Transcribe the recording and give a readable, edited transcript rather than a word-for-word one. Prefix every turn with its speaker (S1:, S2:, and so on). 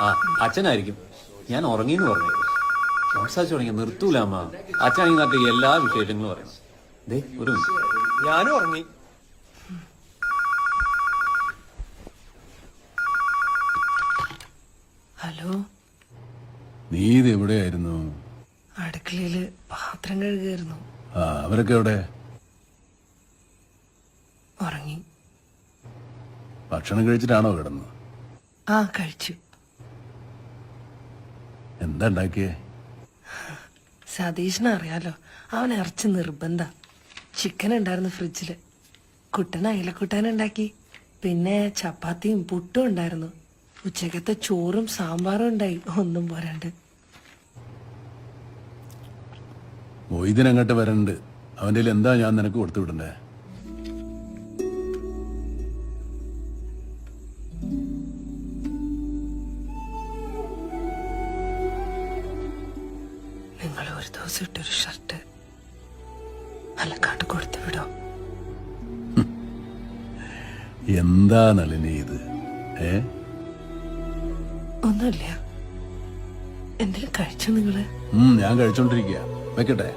S1: ആ അച്ഛനായിരിക്കും. ഞാൻ ഉറങ്ങിയെന്ന് പറഞ്ഞു. സംസാരിച്ചു തുടങ്ങി നിർത്തൂല അമ്മ. അച്ഛനാണെങ്കിൽ നാട്ടിൽ എല്ലാ വിശേഷങ്ങളും പറയണം. ദേ ഒരു മിനിറ്റ്.
S2: ഞാനും ഉറങ്ങി.
S3: ഹലോ,
S4: നീ ഇത് എവിടെയായിരുന്നു?
S3: അടുക്കളയില് പാത്രം കഴുകുകയായിരുന്നു.
S4: ആ അവരൊക്കെ എവിടെ?
S3: ഉറങ്ങി.
S4: ഭക്ഷണം കഴിച്ചിട്ടാണോ കിടന്നത്?
S3: ആ കഴിച്ചു.
S4: എന്താ ഉണ്ടാക്കിയേ?
S3: സതീഷിനെ അറിയാലോ, അവൻ ഇറച്ചി നിർബന്ധ. ചിക്കൻ ഉണ്ടായിരുന്നു ഫ്രിഡ്ജില്. കുട്ടൻ അയിലക്കുട്ടാനുണ്ടാക്കി. പിന്നെ ചപ്പാത്തിയും പുട്ടും ഉണ്ടായിരുന്നു. ഉച്ചക്കത്തെ ചോറും സാമ്പാറും ഉണ്ടായി. ഒന്നും പോരാണ്ട്.
S4: മൊയ്തീനങ്ങോട്ട് വരണ്ട്. അവൻ്റെ കയ്യിൽ എന്താ ഞാൻ നിനക്ക് കൊടുത്തു വിടണ്ടേ?
S3: നിങ്ങൾ ഒരു ദിവസം ഇട്ടൊരു ഷർട്ട് അലക്കാട്ട് കൊടുത്തു വിടോ?
S4: എന്താ നളിനി ഇത്?
S3: ഒന്നുമില്ല. എന്തെങ്കിലും കഴിച്ചോ നിങ്ങള്?
S4: ഞാൻ കഴിച്ചോണ്ടിരിക്കുക. വെക്കട്ടെ?